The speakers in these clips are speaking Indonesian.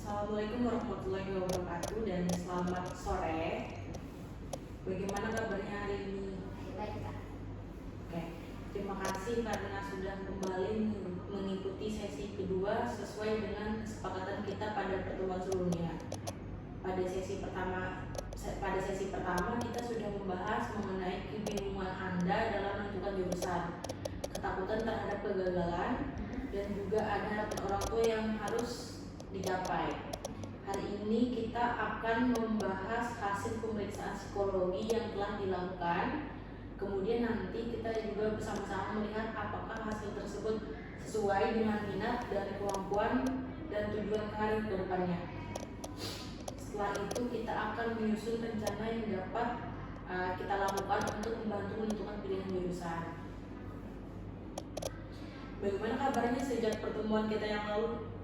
Assalamualaikum warahmatullahi wabarakatuh dan selamat sore. Bagaimana kabarnya hari ini? Baik, Kak. Oke, terima kasih karena sudah kembali mengikuti sesi kedua sesuai dengan kesepakatan kita pada pertemuan sebelumnya. Pada sesi pertama kita sudah membahas mengenai kebingungan Anda dalam menentukan jurusan, ketakutan terhadap kegagalan, dan juga ada harapan orang tua yang harus dicapai. Hari ini kita akan membahas hasil pemeriksaan psikologi yang telah dilakukan. Kemudian nanti kita juga bersama-sama melihat apakah hasil tersebut sesuai dengan minat dan kemampuan dan tujuan karir ke depannya. Setelah itu kita akan menyusun rencana yang dapat kita lakukan untuk membantu menentukan pilihan jurusan. Bagaimana kabarnya sejak pertemuan kita yang lalu?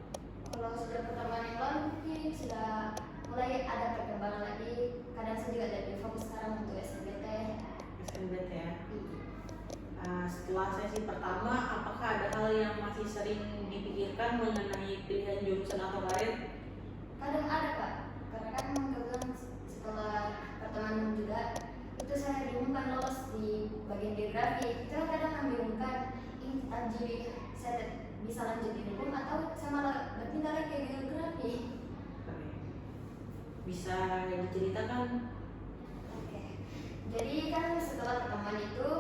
Kalau sudah pertemuan yang lalu mungkin sudah mulai ada perkembangan lagi. Kadang saya juga lebih fokus sekarang untuk SNBT. SNBT ya. Setelah sesi pertama, apakah ada hal yang masih sering dipikirkan mengenai pilihan jurusan atau karir? Kadang ada, Kak. Karena kan kebetulan setelah pertemuan juga itu saya diumumkan lolos di bagian geografi. Itu kadang membingungkan, ini jadi saya bisa lanjut di hukum atau saya malah berpindah lagi ke geografi. Bisa diceritakan? Oke. Jadi kan setelah pertemuan itu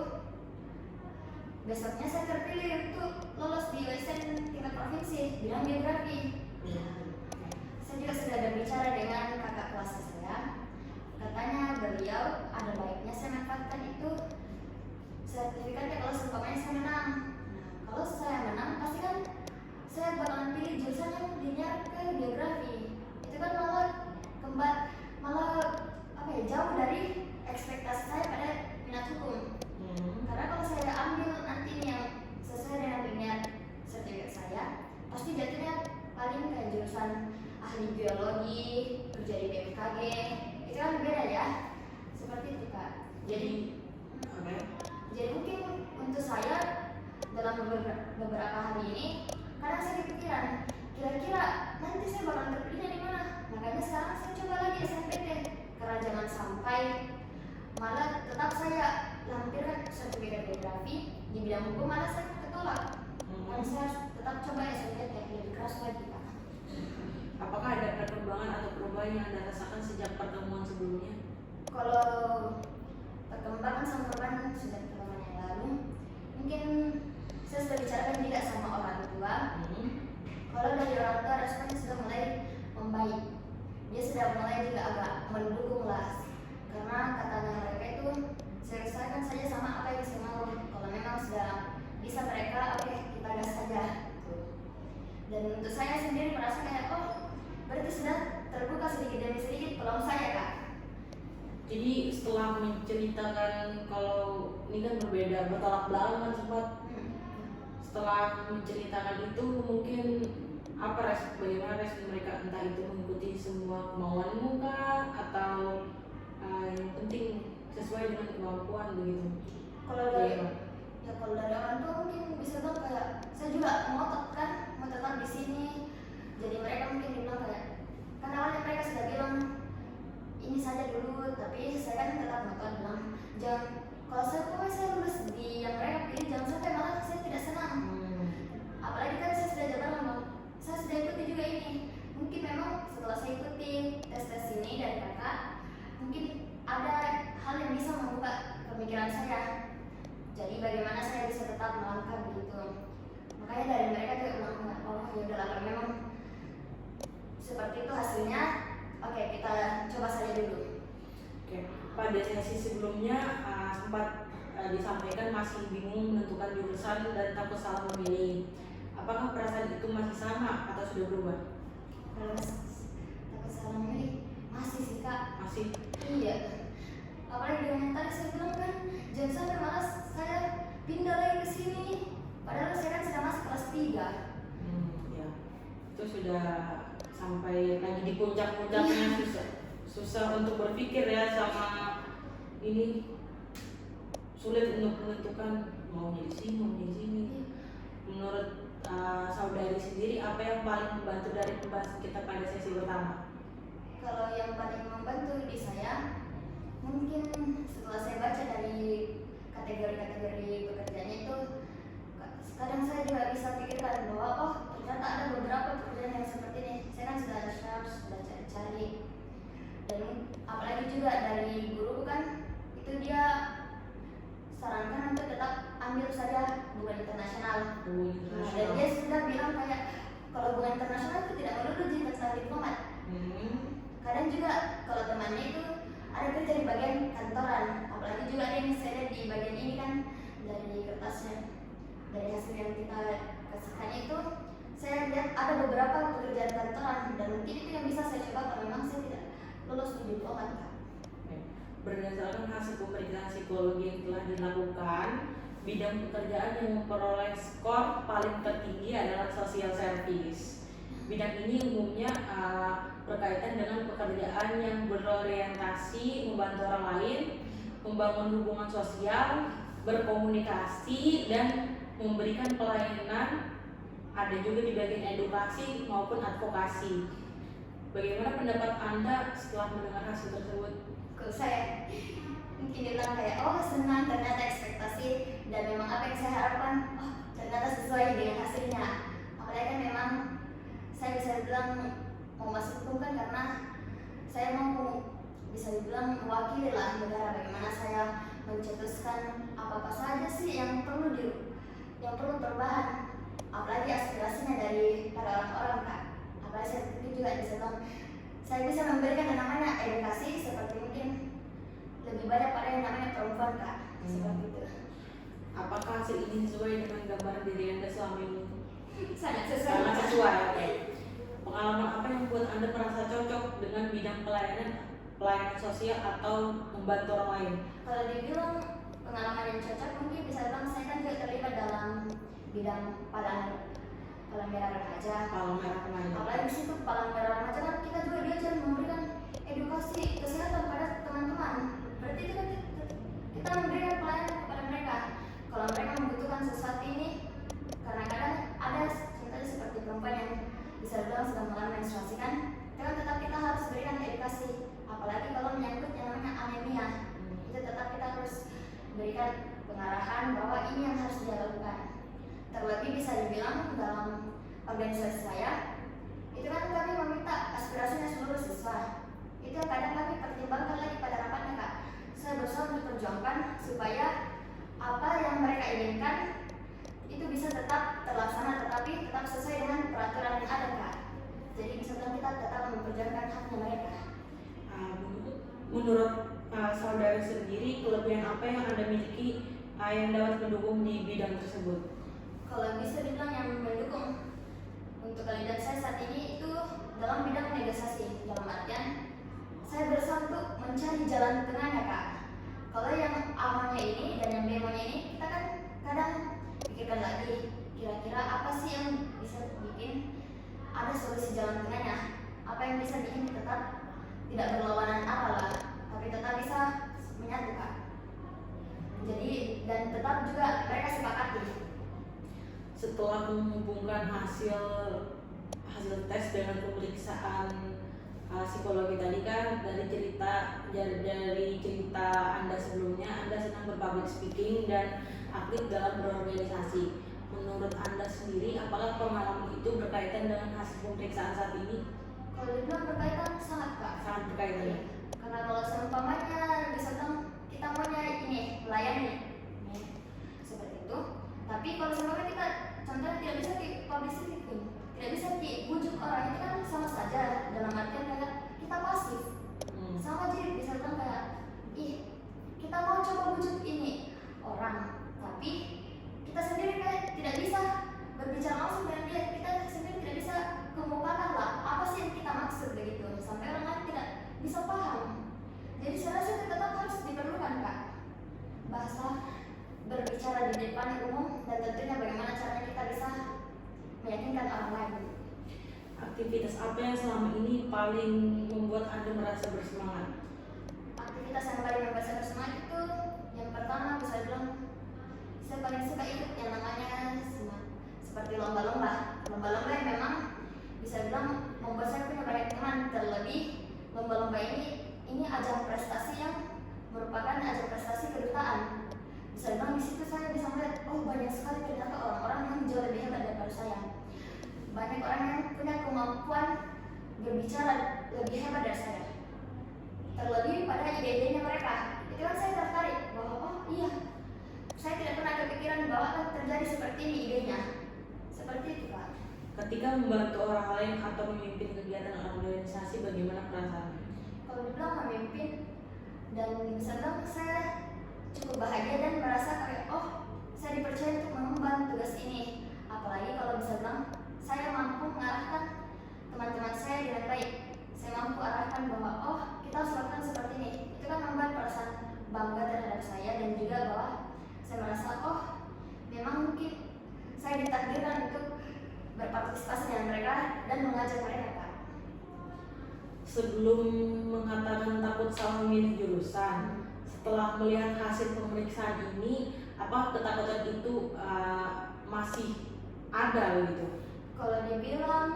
besoknya saya terpilih untuk lolos di USN tingkat provinsi bidang geografi. Saya juga sudah berbicara dengan kakak kelas saya. Katanya beliau ada baiknya saya manfaatkan itu sertifikatnya kalau seumpamanya saya menang. Kalau saya menang, pasti kan saya bakalan pilih jurusan yang linear ke geografi. Itu kan malah jauh dari ekspektasi saya pada minat hukum. Karena kalau saya ambil nanti yang sesuai dengan linear sertifikat saya, pasti jatuhnya paling kayak jurusan ahli biologi, kerja di BMKG. Itu kan beda ya. Seperti itu, Kak. Jadi mungkin untuk saya dalam beberapa hari ini kadang saya kepikiran kira-kira nanti saya bakal terpilihnya di mana. Makanya sekarang saya coba lagi SNPT karena jangan sampai malah tetap saya lampirkan sertifikat geografi di bidang hukum malah saya ketolak. Dan saya harus tetap coba SNPT lebih keras lagi, Pak. Apakah ada perkembangan atau perubahan yang Anda rasakan sejak pertemuan sebelumnya? Kalau perkembangan sama perubahan sudah pertemuan yang lalu, mungkin saya sudah bicarakan tidak sama orang tua. Kalau dari orang tua responnya sudah mulai membaik. Dia sudah mulai juga agak mendukung lah. Karena katanya mereka itu selesaikan saja sama apa yang saya mau. Kalau memang sudah bisa mereka, oke, kita gas saja. Dan untuk saya sendiri merasa kayak berarti sudah terbuka sedikit demi sedikit peluang saya, Kak. Jadi setelah menceritakan kalau ini kan berbeda, bertolak belakang kan sempat. Setelah menceritakan itu mungkin bagaimana respon mereka, entah itu mengikuti semua kemauanmu kah atau yang penting sesuai dengan kemampuan begitu? Kalau dari orang tua mungkin bisa bilang kayak saya juga mau tetap di sini. Jadi mereka mungkin bilang kayak kan awalnya mereka sudah bilang ini saja dulu, tapi saya kan tetap ngotot bilang jangan. Kalau saya lulus di yang mereka pilih jangan sampai malah saya tidak senang. Apalagi kan saya sudah jabaran bang, saya sudah ikuti juga ini. Mungkin memang setelah saya ikuti tes ini dari kakak, mungkin ada hal yang bisa membuka pemikiran saya. Jadi bagaimana saya bisa tetap melangkah begitu. Makanya dari mereka juga bilang ya udahlah kalau memang seperti itu hasilnya, oke, kita coba saja dulu. Oke. Pada sesi sebelumnya sempat disampaikan masih bingung menentukan jurusan dan takut salah memilih. Apakah perasaan itu masih sama atau sudah berubah? Kalau takut salah memilih masih sih, Kak. Masih? Iya. Apalagi dengan yang tadi saya bilang kan jangan sampai malas saya pindah lagi ke sini. Padahal saya kan sudah masuk kelas 3. Ya. Itu sudah sampai lagi di puncak-puncaknya, susah untuk berpikir ya, sama ini sulit untuk menentukan mau jadi sini. Menurut saudari sendiri, apa yang paling membantu dari pembahasan kita pada sesi pertama? Kalau yang paling membantu di saya, mungkin setelah saya baca dari kategori-kategori pekerjaannya itu, kadang saya juga bisa pikirkan bahwa oh ternyata ada beberapa pekerjaan yang seperti ini. Saya kan sudah search, sudah cari-cari, dan apalagi juga dari guru kan itu dia sarankan untuk tetap ambil saja hubungan internasional. Dan dia sudah bilang kayak kalau hubungan internasional itu tidak melulu tentang diplomat. Kadang juga kalau temannya itu ada kerja di bagian kantoran, apalagi juga ada yang saya lihat di bagian ini kan dari kertasnya, dari hasil yang kita kesahkan itu saya lihat ada beberapa pekerjaan kantoran dan mungkin itu yang bisa saya coba kalau memang saya tidak lulus di diplomat, Kak. Berdasarkan hasil pemeriksaan psikologi yang telah dilakukan, bidang pekerjaan yang memperoleh skor paling tertinggi adalah social service. Bidang ini umumnya berkaitan dengan pekerjaan yang berorientasi membantu orang lain, membangun hubungan sosial, berkomunikasi, dan memberikan pelayanan. Ada juga di bagian edukasi maupun advokasi. Bagaimana pendapat Anda setelah mendengar hasil tersebut? Kalau saya mungkin bilang kayak oh senang ternyata ekspektasi dan memang apa yang saya harapkan oh ternyata sesuai dengan hasilnya. Apalagi kan memang saya bisa bilang mau masuk hukum kan karena saya mau bisa dibilang mewakili lah negara, bagaimana saya mencetuskan apa saja sih yang perlu perubahan, apalagi aspirasinya dari para orang-orang, Kak. Apalagi saya juga bisa bilang saya bisa memberikan yang namanya edukasi seperti mungkin lebih banyak pada yang namanya perempuan, Kak. Seperti itu. Apakah hasil ini sesuai dengan gambaran diri Anda selama ini? Sangat sesuai. Sangat sesuai. Oke. Pengalaman apa yang membuat Anda merasa cocok dengan bidang pelayanan sosial atau membantu orang lain? Kalau dibilang pengalaman yang cocok, mungkin bisa bilang saya kan juga terlibat dalam bidang palang merah remaja. Palang merah remaja. Apalagi di situ palang merah remaja kan kita juga diajar memberikan edukasi kesehatan pada teman-teman. Berarti itu kan kita memberikan pelayanan kepada mereka. Kalau mereka membutuhkan sesuatu ini, karena kadang ada contohnya seperti perempuan yang bisa bilang sedang mengalami menstruasi kan tetap kita harus berikan edukasi. Apalagi kalau menyangkut yang namanya anemia, itu tetap kita harus berikan pengarahan bahwa ini yang harus dilakukan. Terlebih bisa dibilang dalam organisasi saya, itu kan kami meminta aspirasinya seluruh siswa. Itu kadang kami pertimbangkan lagi pada rapatnya, Kak. Saya berusaha untuk perjuangkan supaya apa yang mereka inginkan itu bisa tetap terlaksana, tetapi tetap sesuai dengan peraturan yang ada, Kak. Jadi bisa kita tetap memperjuangkan haknya mereka. Menurut saudara sendiri, kelebihan apa yang Anda miliki yang dapat mendukung di bidang tersebut? Kalau bisa dibilang yang mendukung untuk kandidat saya saat ini itu dalam bidang negosiasi, dalam artian saya berusaha untuk mencari jalan tengahnya, Kak. Kalau yang A-nya ini dan yang B-nya ini kita kan kadang pikirkan lagi kira-kira apa sih yang bisa bikin ada solusi jalan tengahnya, apa yang bisa bikin tetap tidak berlawanan arah lah, tapi tetap bisa menyatu, Kak. Jadi dan tetap juga mereka sepakati. Setelah menghubungkan hasil tes dengan pemeriksaan psikologi tadi kan, dari cerita Anda sebelumnya, Anda senang berpublic speaking dan aktif dalam berorganisasi. Menurut Anda sendiri, apakah pengalaman itu berkaitan dengan hasil pemeriksaan saat ini? Kalau dibilang berkaitan sangat, Kak. Sangat berkaitan. Karena kalau seumpamanya bisa bilang kita maunya ini melayani, seperti itu. Tapi kalau seumpamanya kita contohnya tidak bisa di public speaking, tidak bisa dibujuk orang, itu kan sama saja dalam artian kayak kita pasif. Sama jadi bisa bilang kayak kita mau coba bujuk ini orang, tapi kita sendiri kayak tidak bisa berbicara langsung dengan dia, kita sendiri tidak bisa kemukakan lah apa sih yang kita maksud begitu, sampai orang lain tidak bisa paham. Jadi saya rasa tetap harus diperlukan, Kak, bahasa berbicara di depan umum dan tentunya bagaimana caranya kita bisa meyakinkan orang lain. Aktivitas apa yang selama ini paling membuat Anda merasa bersemangat? Aktivitas yang paling membuat saya bersemangat itu yang pertama bisa bilang saya paling suka ikut yang namanya seperti lomba-lomba yang memang bisa bilang membuat saya punya banyak teman. Terlebih lomba-lomba ini ajang prestasi yang merupakan ajang prestasi kedutaan. Bisa bilang di situ saya bisa melihat, oh banyak sekali ternyata orang-orang yang jauh lebih hebat daripada saya. Banyak orang yang punya kemampuan berbicara lebih hebat dari saya. Terlebih pada ide-idenya mereka. Itu kan saya tertarik bahwa oh iya, saya tidak pernah kepikiran bahwa akan terjadi seperti ini idenya. Seperti itu Pak. Ketika membantu orang lain atau memimpin kegiatan organisasi, bagaimana perasaannya? Kalau dibilang memimpin dan bisa bilang saya cukup bahagia dan merasa kayak oh saya dipercaya untuk mengemban tugas ini. Apalagi kalau bisa bilang saya mampu mengarahkan teman-teman saya dengan baik. Saya mampu arahkan bahwa oh kita harus lakukan seperti ini. Itu kan membuat perasaan bangga terhadap saya dan juga bahwa saya merasa oh memang mungkin saya ditakdirkan untuk berpartisipasi dengan mereka dan mengajak mereka Pak. Sebelum mengatakan takut salah memilih jurusan, setelah melihat hasil pemeriksaan ini, apa ketakutan itu masih ada begitu? Kalau dibilang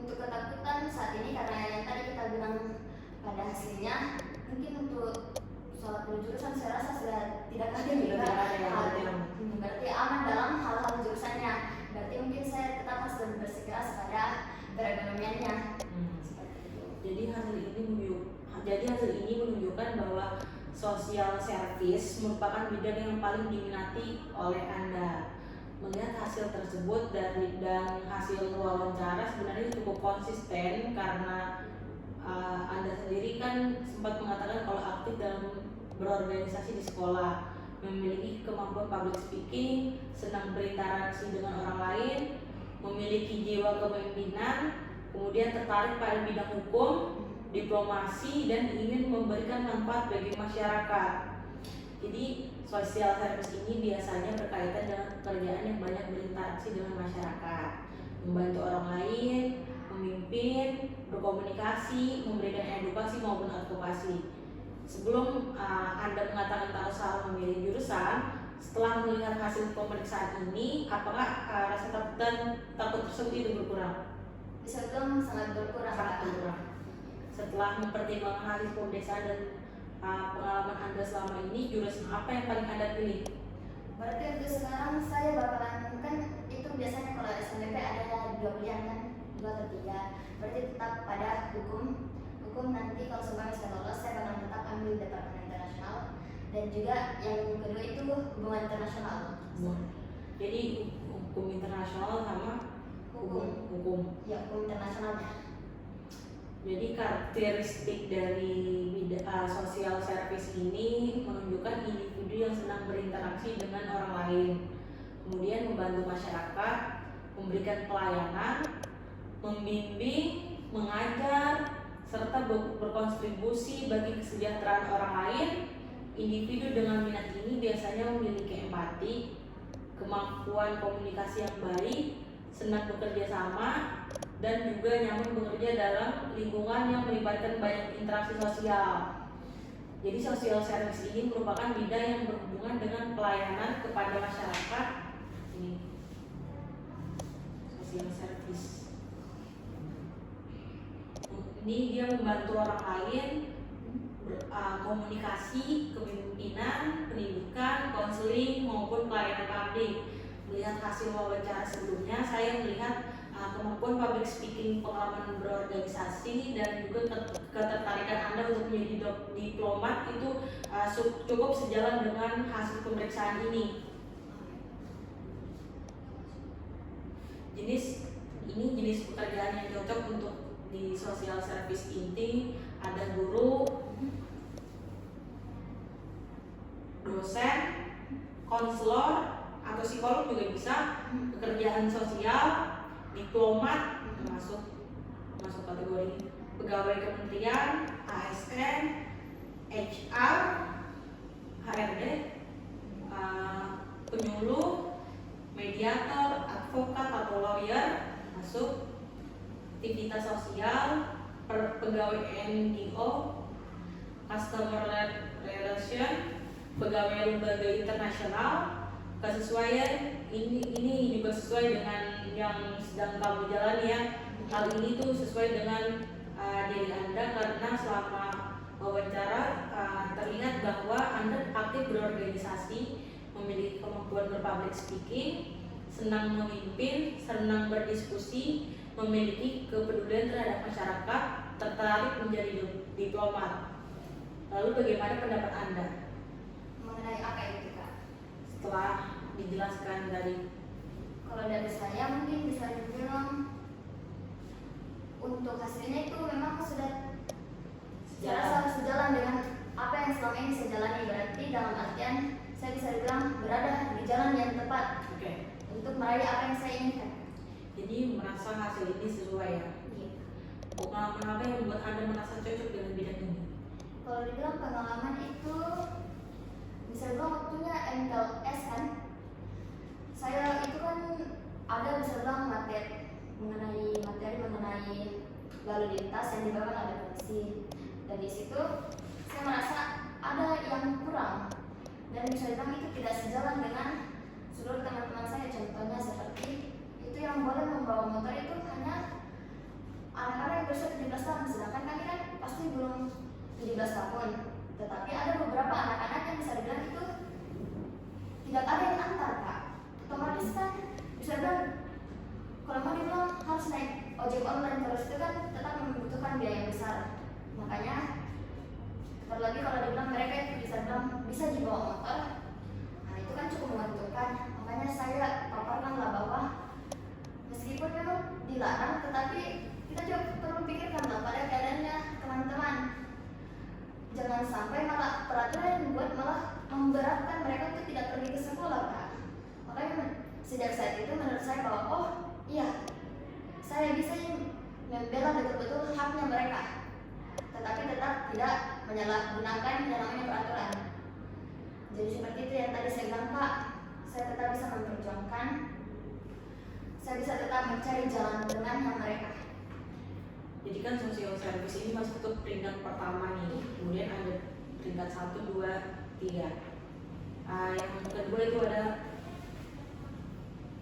untuk ketakutan saat ini karena yang tadi kita bilang pada hasilnya, mungkin untuk soal jurusan saya rasa sudah tidak ada juga. Berarti aman dalam hal-hal jurusannya. Berarti mungkin saya tetap harus lebih bersikeras pada perekonomiannya. Jadi hasil ini menunjukkan bahwa social service merupakan bidang yang paling diminati oleh Anda. Melihat hasil tersebut dan hasil wawancara sebenarnya cukup konsisten karena Anda sendiri kan sempat mengatakan kalau aktif dalam berorganisasi di sekolah, memiliki kemampuan public speaking, senang berinteraksi dengan orang lain, memiliki jiwa kepemimpinan, kemudian tertarik pada bidang hukum, diplomasi, dan ingin memberikan manfaat bagi masyarakat. Jadi social service ini biasanya berkaitan dengan pekerjaan yang banyak berinteraksi dengan masyarakat, membantu orang lain, memimpin, berkomunikasi, memberikan edukasi maupun advokasi. Sebelum Anda mengatakan tak usah memilih jurusan, setelah melihat hasil pemeriksaan ini, apakah rasa takut tersebut itu berkurang? Bisa bilang sangat berkurang. Sangat berkurang. Setelah mempertimbangkan hasil pemeriksaan dan pengalaman Anda selama ini, jurusan apa yang paling Anda pilih? Berarti untuk sekarang saya bakalan kan itu biasanya kalau SNMP ada 2 pilihan kan, 2 atau 3. Berarti tetap pada hukum. Hukum nanti kalau seumpama saya lolos saya bakal tetap ambil departemen internasional dan juga yang kedua itu hubungan internasional. Jadi hukum internasional sama hukum. Ya, hukum internasionalnya. Jadi karakteristik dari social service ini menunjukkan individu yang senang berinteraksi dengan orang lain, kemudian membantu masyarakat, memberikan pelayanan, membimbing, mengajar, serta berkontribusi bagi kesejahteraan orang lain. Individu dengan minat ini biasanya memiliki empati, kemampuan komunikasi yang baik, senang bekerja sama, dan juga nyaman bekerja dalam lingkungan yang melibatkan banyak interaksi sosial. Jadi social service ini merupakan bidang yang berhubungan dengan pelayanan kepada masyarakat. Ini social service. Ini dia membantu orang lain, komunikasi, kepemimpinan, pendidikan, konseling maupun pelayanan publik. Melihat hasil wawancara sebelumnya, saya melihat kemampuan public speaking, pengalaman berorganisasi, dan juga ketertarikan Anda untuk menjadi diplomat itu cukup sejalan dengan hasil pemeriksaan ini. Jenis pekerjaan yang cocok untuk di social service inti ada guru, dosen, konselor atau psikolog juga bisa, pekerjaan sosial, diplomat masuk kategori pegawai kementerian, ASN, HR, HRD, penyuluh, mediator, advokat atau lawyer masuk, aktivitas sosial, pegawai NGO, customer relation, pegawai lembaga internasional, kesesuaian ini juga sesuai dengan yang sedang kamu jalani ya. Hal ini tuh sesuai dengan diri Anda karena selama wawancara terlihat bahwa Anda aktif berorganisasi, memiliki kemampuan berpublic speaking, senang memimpin, senang berdiskusi, memiliki kepedulian terhadap masyarakat, tertarik menjadi diplomat. Lalu bagaimana pendapat Anda Mengenai apa itu Kak? setelah dijelaskan dari? Kalau dari saya mungkin bisa dibilang untuk hasilnya itu memang sudah saya sejalan dengan apa yang selama ini saya jalani. Berarti dalam artian saya bisa dibilang berada di jalan yang tepat untuk meraih apa yang saya inginkan. Jadi merasa hasil ini sesuai ya? Iya. Pengalaman apa yang membuat Anda merasa cocok dengan bidang ini? Kalau dibilang pengalaman itu bisa dibilang waktunya MTLS kan. Saya itu kan ada bisa dibilang materi mengenai lalu lintas yang dibawakan oleh komisi, dan di situ saya merasa ada yang kurang dan bisa dibilang itu tidak sejalan dengan seluruh teman-teman saya. Contohnya seperti itu, yang boleh membawa motor itu hanya anak-anak yang berusia 17 tahun, sedangkan kami kan pasti belum 17 tahun. Tetapi ada beberapa anak-anak yang bisa dibilang itu tidak ada yang antar Kak. Otomatis kan bisa dibilang kalau mau dibilang harus naik ojek online terus, itu kan tetap membutuhkan biaya yang besar. Makanya terlebih kalau dibilang mereka itu bisa dibawa motor, nah itu kan cukup menguntungkan. Makanya saya paparkanlah bahwa meskipun memang dilarang, tetapi kita juga perlu pikirkan lah pada keadaannya teman-teman. Jangan sampai malah peraturan yang dibuat malah memberatkan mereka untuk tidak pergi ke sekolah Kak. Makanya sejak saat itu menurut saya bahwa oh iya, saya bisa membela betul-betul haknya mereka, tetapi tetap tidak menyalahgunakan yang namanya peraturan. Jadi seperti itu yang tadi saya bilang Kak, saya tetap bisa memperjuangkan, saya bisa tetap mencari jalan tengahnya mereka. Jadi kan social service ini masuk ke peringkat pertama nih, kemudian ada peringkat 1, 2, 3. Yang kedua itu ada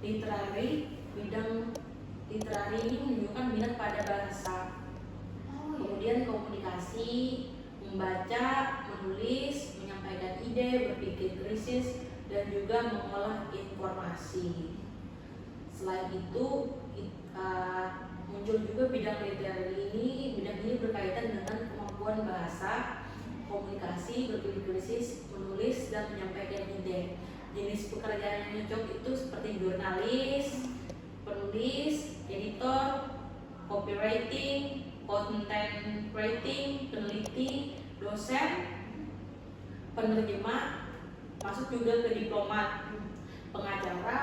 literary. Bidang literary ini menunjukkan minat pada bahasa, kemudian komunikasi, membaca, menulis, menyampaikan ide, berpikir kritis, dan juga mengolah informasi. Selain itu muncul juga bidang literary ini. Bidang ini berkaitan dengan kemampuan bahasa, komunikasi, berpikir kritis, menulis, dan menyampaikan ide. Jenis pekerjaan yang cocok itu seperti jurnalis, penulis, editor, copywriting, content writing, peneliti, dosen, penerjemah, masuk juga ke diplomat, pengacara,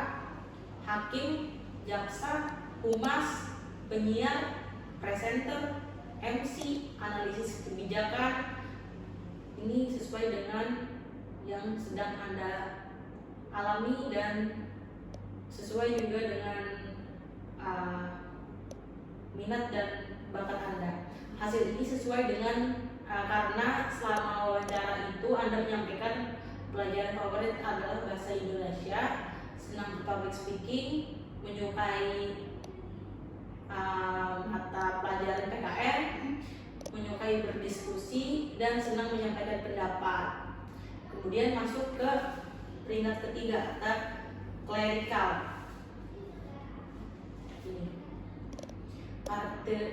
hakim, jaksa, humas, penyiar, presenter, MC, analisis kebijakan. Ini sesuai dengan yang sedang Anda alami dan sesuai juga dengan minat dan bakat Anda. Hasil ini sesuai dengan karena selama wawancara itu Anda menyampaikan pelajaran favorit adalah bahasa Indonesia, senang public speaking, menyukai mata pelajaran PKN, menyukai berdiskusi, dan senang menyampaikan pendapat. Kemudian masuk ke peringkat ketiga, clerical.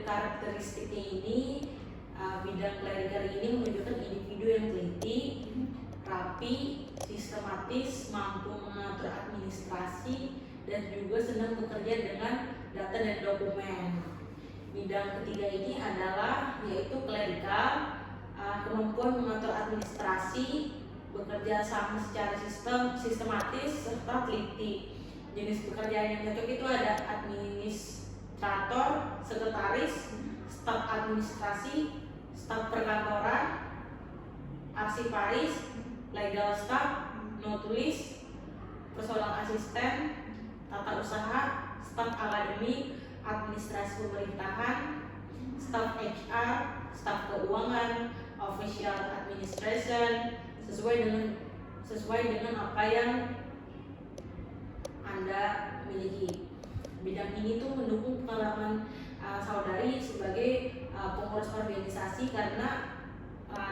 Karakteristiknya ini bidang clerical ini menunjukkan individu yang teliti, rapi, sistematis, mampu mengatur administrasi, dan juga senang bekerja dengan data dan dokumen. Bidang ketiga ini adalah yaitu clerical, kemampuan mengatur administrasi, bekerja sama secara sistematis, serta teliti. Jenis pekerjaan yang cocok itu ada administrator, sekretaris, staf administrasi, staf perkantoran, arsiparis, legal staff, notulis, personal asisten, tata usaha, staf akademik, administrasi pemerintahan, staf HR, staf keuangan, official administration, sesuai dengan apa yang Anda miliki. Bidang ini tuh mendukung pengalaman saudari sebagai pengurus organisasi karena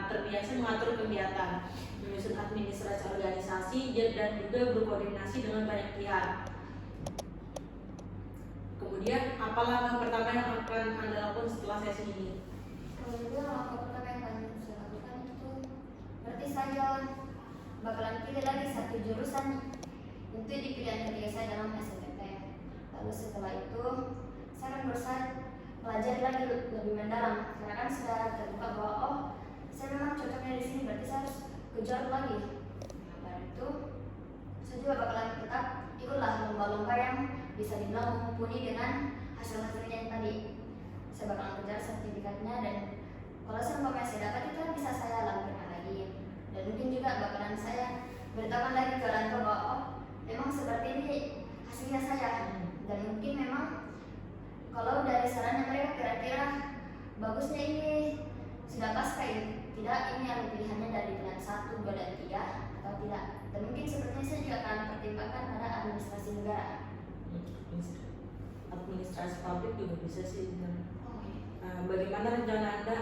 terbiasa mengatur kegiatan, menyusun administrasi organisasi, dan juga berkoordinasi dengan banyak pihak. Kemudian, apa langkah pertama yang akan Anda lakukan setelah sesi ini? Kemudian langkah pertama yang akan saya lakukan itu berarti saya bakalan pilih lagi satu jurusan untuk di pilihan ketiga saya dalam SNMPTN. Lalu setelah itu saya akan berusaha belajar lagi lebih mendalam karena kan sudah terbuka bahwa oh saya memang cocoknya di sini, berarti saya harus kejar lagi. Nah, dari itu saya juga bakalan tetap ikutlah lomba-lomba yang bisa dibilang mumpuni dengan hasil-hasilnya yang tadi. Saya bakalan kejar sertifikatnya, dan kalau seumpamanya saya dapat itu kan bisa saya lampirkan lagi, dan mungkin juga bakalan saya beritahukan lagi ke orang tua bahwa oh memang seperti ini hasilnya saya, dan mungkin memang kalau dari sarannya mereka kira-kira bagusnya ini sudah pas kayak tidak, ini ada pilihannya dari pilihan 1, 2, dan 3 atau tidak. Dan mungkin sepertinya saya juga akan pertimbangkan pada administrasi negara. Administrasi publik juga bisa sih. Oh, iya. Bagaimana rencana Anda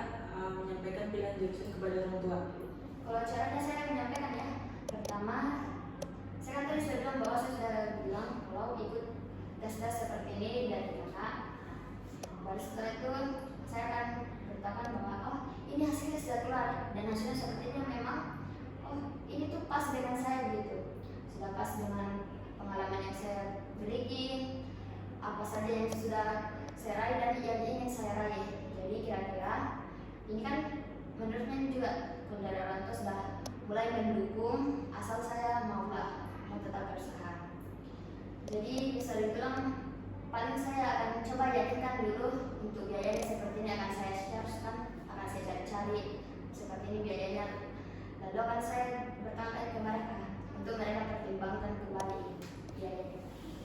menyampaikan pilihan jurusan kepada orang tua? Kalau caranya saya menyampaikan ya, pertama saya kan tadi sudah bilang bahwa saya sudah bilang kalau ikut tes-tes seperti ini dari kakak. Baru setelah itu saya akan beritahukan bahwa oh ini hasilnya sudah keluar, dan hasilnya sepertinya memang oh ini tuh pas dengan saya begitu, sudah pas dengan pengalaman yang saya miliki, apa saja yang sudah saya raih dan yang ingin saya raih. Jadi kira-kira ini kan menurutnya juga kalau dari orang tua sudah mulai mendukung asal saya mau tetap berusaha. Jadi bisa dibilang paling saya akan coba yakinkan dulu untuk biayanya seperti ini akan saya share-kan, akan saya cari-cari seperti ini biayanya, lalu akan saya bertanya ke mereka untuk mereka pertimbangkan kembali biayanya.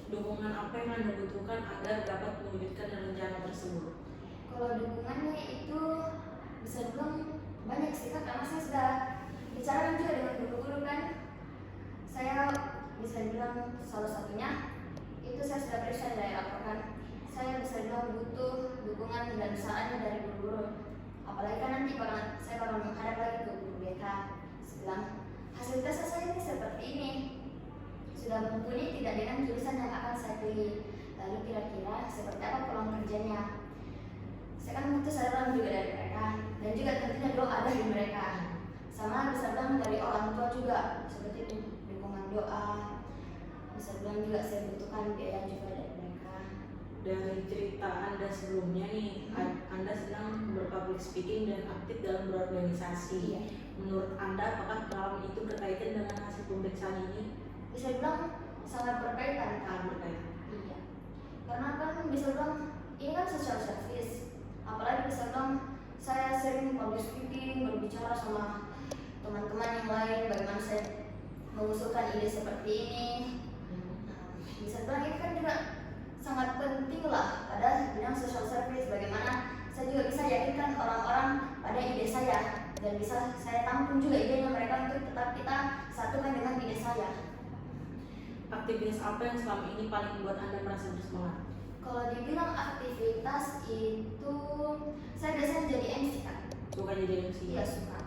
Dukungan apa yang Anda butuhkan agar dapat mewujudkan rencana tersebut? Kalau dukungannya itu bisa dibilang banyak sih Kak, karena saya sudah bicarakan juga dengan guru-guru kan. Saya bisa bilang salah satunya itu saya sudah periksa dari laporan. Saya bisa bilang butuh dukungan dan sarannya dari guru-guru. Apalagi kan nanti saya bakal menghadap lagi ke guru BK. Saya bilang hasil tes saya ini seperti ini, sudah mumpuni tidak dengan jurusan yang akan saya pilih. Lalu kira-kira seperti apa peluang kerjanya? Saya kan butuh saran juga dari mereka, dan juga tentunya doa dari mereka. Sama bisa bilang dari orang tua juga, seperti itu dukungan doa. Bisa bilang juga saya butuhkan biaya juga dari mereka. Dari cerita Anda sebelumnya nih, Anda senang berpublic speaking dan aktif dalam berorganisasi. Iya. Menurut Anda, apakah pengalaman itu berkaitan dengan hasil pemeriksaan ini? Bisa bilang sangat berkaitan kan? Berkaitan. Iya. Karena kan bisa bilang ini kan social service. Apalagi bisa bilang saya sering public speaking, berbicara sama teman-teman yang lain bagaimana saya mengusulkan ide seperti ini. Bisa bilang ini kan juga sangat penting lah pada bidang social service, bagaimana saya juga bisa yakinkan orang-orang pada ide saya, dan bisa saya tampung juga idenya mereka untuk tetap kita satukan dengan ide saya. Aktivitas apa yang selama ini paling membuat Anda merasa bersemangat? Kalau dibilang aktivitas itu saya biasanya jadi MC kan. Suka jadi MC? Iya suka.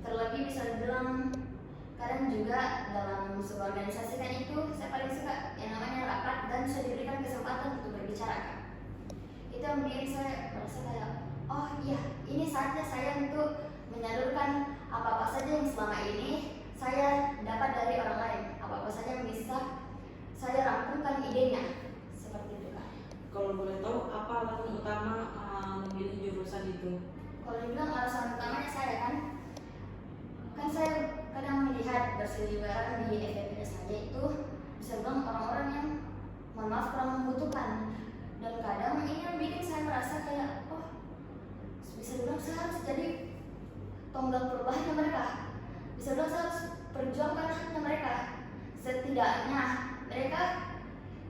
Terlebih bisa dibilang kadang juga dalam sebuah organisasi kan itu saya paling suka yang namanya rapat dan saya diberikan kesempatan untuk berbicara kan. Itu yang bikin saya merasa kayak oh iya ini saatnya saya untuk menyalurkan apa-apa saja yang selama ini saya dapat dari orang lain, apa-apa saja yang bisa saya rangkumkan idenya. Seperti itu kan. Kalau boleh tahu apa alasan utama memilih jurusan itu? Kalau dibilang alasan utamanya saya kan saya kadang melihat berseliweran di FFP saja itu bisa bilang orang-orang yang mohon maaf kurang membutuhkan, dan kadang ini yang bikin saya merasa kayak oh bisa dibilang saya harus jadi tonggak perubahannya mereka, bisa bilang saya harus perjuangkan haknya mereka. Setidaknya mereka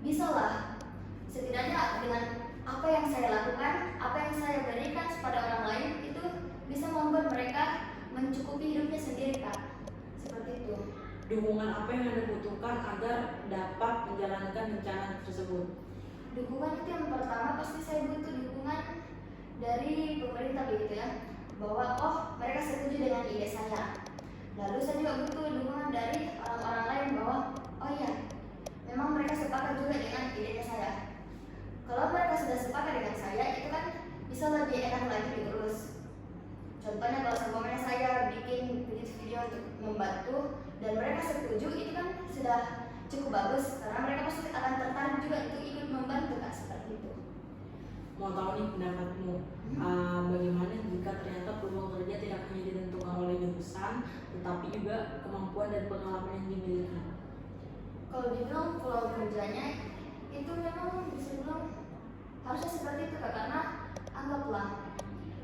bisa lah, setidaknya dengan apa yang saya lakukan, apa yang saya berikan kepada orang lain itu bisa membuat mereka mencukupi hidupnya sendiri Kak. Seperti itu. dukungan apa yang Anda butuhkan agar dapat menjalankan rencana tersebut? Dukungan itu yang pertama pasti saya butuh dukungan dari pemerintah begitu ya, bahwa oh mereka setuju dengan ide saya. Lalu saya juga butuh dukungan dari orang-orang lain bahwa oh iya memang mereka sepakat juga dengan idenya saya. Kalau mereka sudah sepakat dengan saya, itu kan bisa lebih enak lagi diurus. Contohnya kalau seumpamanya saya bikin video untuk membantu dan mereka setuju, itu kan sudah cukup bagus karena mereka pasti akan tertarik juga untuk ikut membantu Kak, seperti itu. Mau tahu nih pendapatmu, bagaimana jika ternyata peluang kerja tidak hanya ditentukan oleh jurusan, tetapi juga kemampuan dan pengalaman yang dimiliki? Kalau dibilang peluang kerjanya itu memang bisa dibilang harusnya seperti itu Kak, karena anggaplah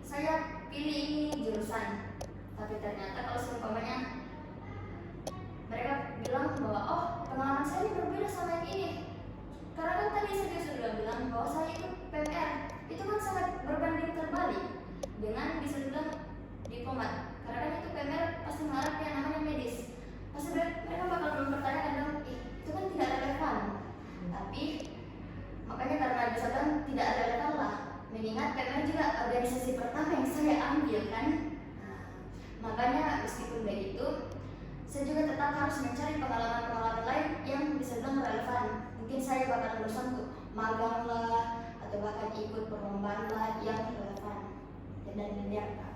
saya pilih ini jurusan, tapi ternyata kalau seumpamanya mereka bilang bahwa oh pengalaman saya ini berbeda sama yang ini, karena kan tadi saya juga sudah bilang bahwa saya itu PMR, itu kan sangat berbanding terbalik dengan bisa dibilang diplomat, karena kan itu PMR pasti mengharap yang namanya medis, pasti mereka bakal mempertanyakan dong, itu kan tidak relevan. Tapi makanya karena bisa bilang tidak relevan lah, mengingat PMR juga organisasi pertama yang saya ambil kan. Makanya meskipun begitu, saya juga tetap harus mencari pengalaman-pengalaman lain yang bisa bilang relevan. Mungkin saya bakal berusaha untuk magang lah, atau bahkan ikut perlombaan lah yang relevan dan linear Kak.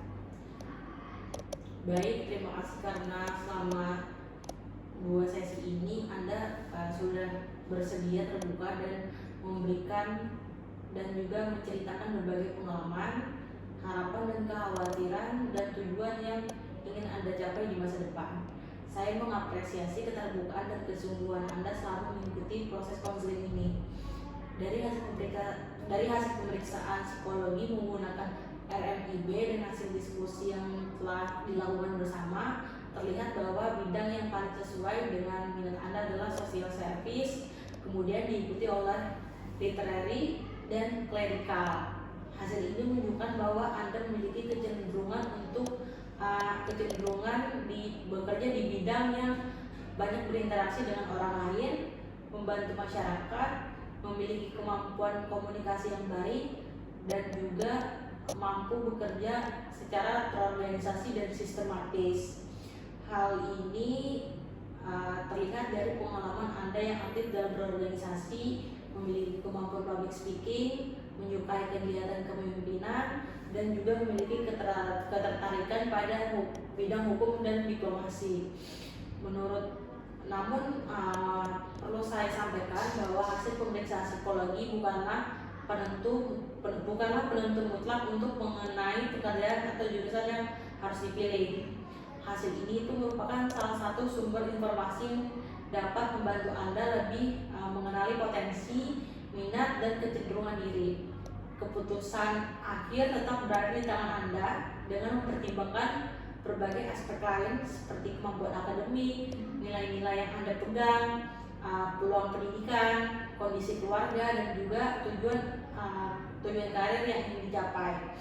Baik, terima kasih karena selama 2 sesi ini Anda sudah bersedia terbuka dan memberikan dan juga menceritakan berbagai pengalaman, harapan dan kekhawatiran dan tujuan yang ingin Anda capai di masa depan. Saya mengapresiasi keterbukaan dan kesungguhan Anda selama mengikuti proses konseling ini. Dari hasil pemeriksaan psikologi menggunakan RMIB dan hasil diskusi yang telah dilakukan bersama, terlihat bahwa bidang yang paling sesuai dengan minat Anda adalah social service, kemudian diikuti oleh literary dan clerical. Hasil ini menunjukkan bahwa Anda memiliki kecenderungan untuk bekerja di bidang yang banyak berinteraksi dengan orang lain, membantu masyarakat, memiliki kemampuan komunikasi yang baik, dan juga mampu bekerja secara terorganisasi dan sistematis. Hal ini terlihat dari pengalaman Anda yang aktif dalam berorganisasi, memiliki kemampuan public speaking, menyukai kegiatan kepemimpinan, dan juga memiliki ketertarikan pada bidang hukum dan diplomasi. Namun perlu saya sampaikan bahwa hasil pemeriksaan psikologi bukanlah penentu mutlak untuk mengenai pekerjaan atau jurusan yang harus dipilih. Hasil ini itu merupakan salah satu sumber informasi yang dapat membantu Anda lebih mengenali potensi, minat, dan kecenderungan diri. Keputusan akhir tetap berada di tangan Anda dengan mempertimbangkan berbagai aspek lain seperti kemampuan akademik, nilai-nilai yang Anda pegang, peluang pendidikan, kondisi keluarga, dan juga tujuan karir yang ingin dicapai.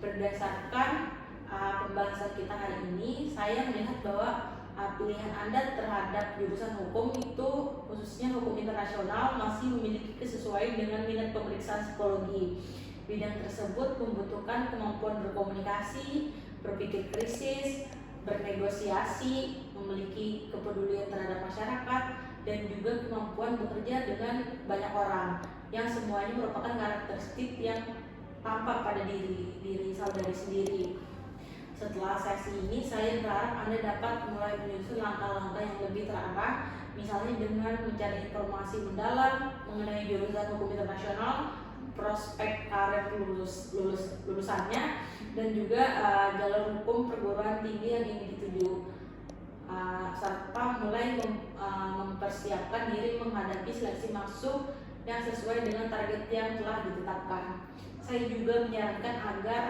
Berdasarkan pembahasan kita hari ini, saya melihat bahwa pilihan Anda terhadap jurusan hukum itu, khususnya hukum internasional, masih memiliki kesesuaian dengan minat pemeriksaan psikologi. Bidang tersebut membutuhkan kemampuan berkomunikasi, berpikir krisis, bernegosiasi, memiliki kepedulian terhadap masyarakat, dan juga kemampuan bekerja dengan banyak orang, yang semuanya merupakan karakteristik yang tampak pada diri saudari sendiri. Setelah sesi ini, saya berharap Anda dapat mulai menyusun langkah-langkah yang lebih terarah, misalnya dengan mencari informasi mendalam mengenai jurusan hukum internasional, prospek karir lulusannya, dan juga jalur hukum perguruan tinggi yang ingin dituju, serta mulai mempersiapkan diri menghadapi seleksi masuk yang sesuai dengan target yang telah ditetapkan. Saya juga menyarankan agar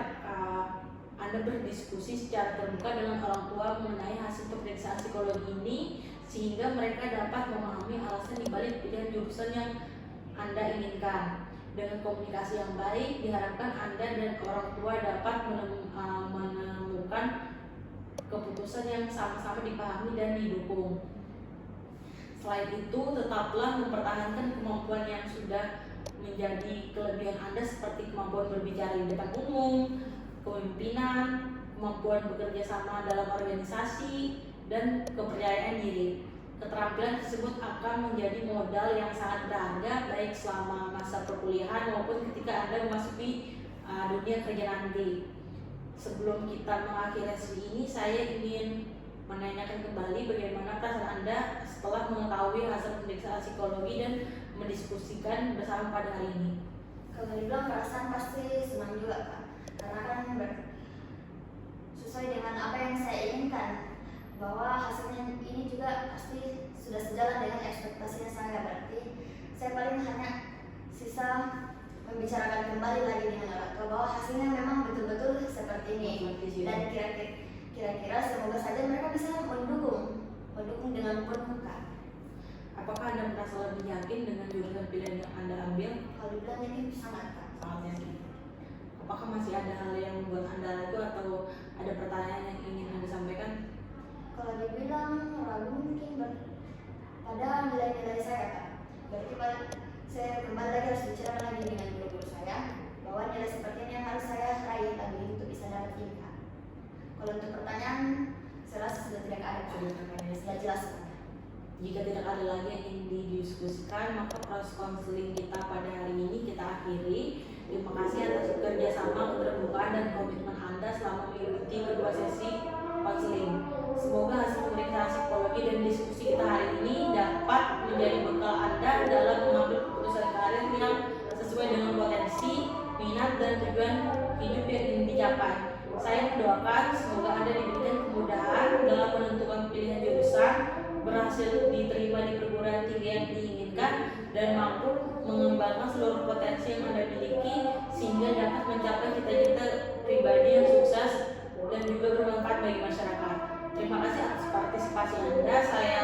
Anda berdiskusi secara terbuka dengan orang tua mengenai hasil pemeriksaan psikologi ini, sehingga mereka dapat memahami alasan dibalik pilihan jurusan yang Anda inginkan. Dengan komunikasi yang baik, diharapkan Anda dan orang tua dapat menemukan keputusan yang sama-sama dipahami dan didukung. Selain itu, tetaplah mempertahankan kemampuan yang sudah menjadi kelebihan Anda seperti kemampuan berbicara di depan umum, kepemimpinan, kemampuan bekerja sama dalam organisasi, dan kepercayaan diri. Keterampilan tersebut akan menjadi modal yang sangat berharga baik selama masa perkuliahan maupun ketika Anda memasuki dunia kerja nanti. Sebelum kita mengakhiri sesi ini, saya ingin menanyakan kembali bagaimana perasaan Anda setelah mengetahui hasil pemeriksaan psikologi dan mendiskusikan bersama pada hari ini. Kalau dibilang perasaan pasti senang juga Kak, karena kan sesuai dengan apa yang saya inginkan, bahwa hasilnya ini juga pasti sudah sejalan dengan ekspektasinya saya. Berarti saya paling hanya sisa membicarakan kembali lagi dengan orang tua bahwa hasilnya memang betul-betul seperti ini, dan kira-kira semoga saja mereka bisa mendukung dengan penuh Kak. Apakah Anda merasa lebih yakin dengan jurusan pilihan yang Anda ambil? Kalau dibilang ini sangat Kak. Sangat yakin. Apakah masih ada hal yang membuat Anda ragu atau ada pertanyaan yang ingin Anda sampaikan? Kalau dibilang ragu mungkin pada nilai-nilai saya Kak. Berarti saya kembali lagi harus bicara lagi dengan guru-guru saya bahwa nilai seperti ini yang harus saya raih tadi untuk bisa dapat ini Kak. Kalau untuk pertanyaan, saya rasa sudah tidak ada Kak. Sudah jelas Kak. Jika tidak ada lagi yang ingin didiskusikan, maka proses konseling kita pada hari ini kita akhiri. Terima kasih atas kerjasama, keterbukaan, dan komitmen Anda selama mengikuti kedua sesi konseling. Semoga hasil pemeriksaan psikologi dan diskusi kita hari ini dapat menjadi bekal Anda dalam mengambil keputusan karir yang sesuai dengan potensi, minat, dan tujuan hidup yang ingin dicapai. Saya mendoakan semoga Anda diberikan kemudahan dalam menentukan pilihan jurusan, berhasil diterima di perguruan tinggi yang diinginkan, dan mampu mengembangkan seluruh potensi yang Anda miliki sehingga dapat mencapai cita-cita pribadi yang sukses dan juga bermanfaat bagi masyarakat. Terima kasih atas partisipasi Anda. Saya